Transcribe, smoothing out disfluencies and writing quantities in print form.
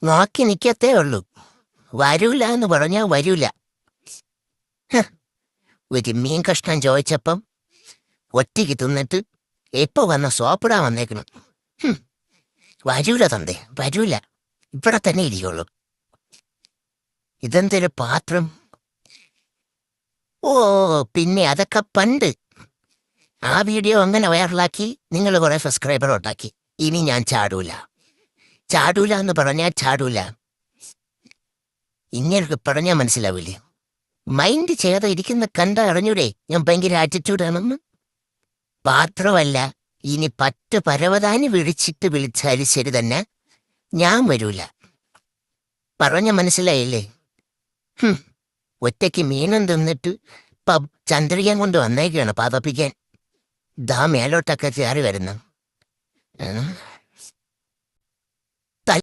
നോക്കി നിൽക്കത്തേ ഉള്ളൂ. വരൂല എന്ന് പറഞ്ഞാൽ വരൂല. ഒരു മീൻ കഷ്ണം ചോദിച്ചപ്പം ഒറ്റയ്ക്ക് തിന്നിട്ട് എപ്പോ വന്ന സോപ്പിടാൻ വന്നേക്കണം. വരൂല തന്തേ, വരൂല. ഇവിടെ തന്നെ ഇരിക്കുള്ളൂ. ഇതെന്തൊരു പാത്രം? ഓ, പിന്നെ അതൊക്കെ പണ്ട്. ആ വീഡിയോ അങ്ങനെ വൈറലാക്കി നിങ്ങൾ കുറെ സബ്സ്ക്രൈബർ ഉണ്ടാക്കി. ഇനി ഞാൻ ചാടൂല. ചാടൂല എന്ന് പറഞ്ഞാൽ ചാടൂല. ഇങ്ങനെ പറഞ്ഞാൽ മനസ്സിലാവില്ലേ? മൈൻഡ് ചെയ്യാതെ ഇരിക്കുന്ന കണ്ട അറിഞ്ഞൂടെ ഞാൻ ഭയങ്കര ആറ്റിറ്റ്യൂഡാണെന്ന്. പാത്രമല്ല, ഇനി പരവതാനി വിളിച്ചാലും ശരി തന്നെ ഞാൻ വരൂല. പറഞ്ഞ മനസ്സിലായില്ലേ? ഒറ്റയ്ക്ക് മീനം തിന്നിട്ട് ചന്ദ്രികൻ കൊണ്ട് വന്നേക്കാണ് പതപ്പിക്കാൻ. ദാ മേലോട്ടൊക്കെ കയറി വരുന്നു.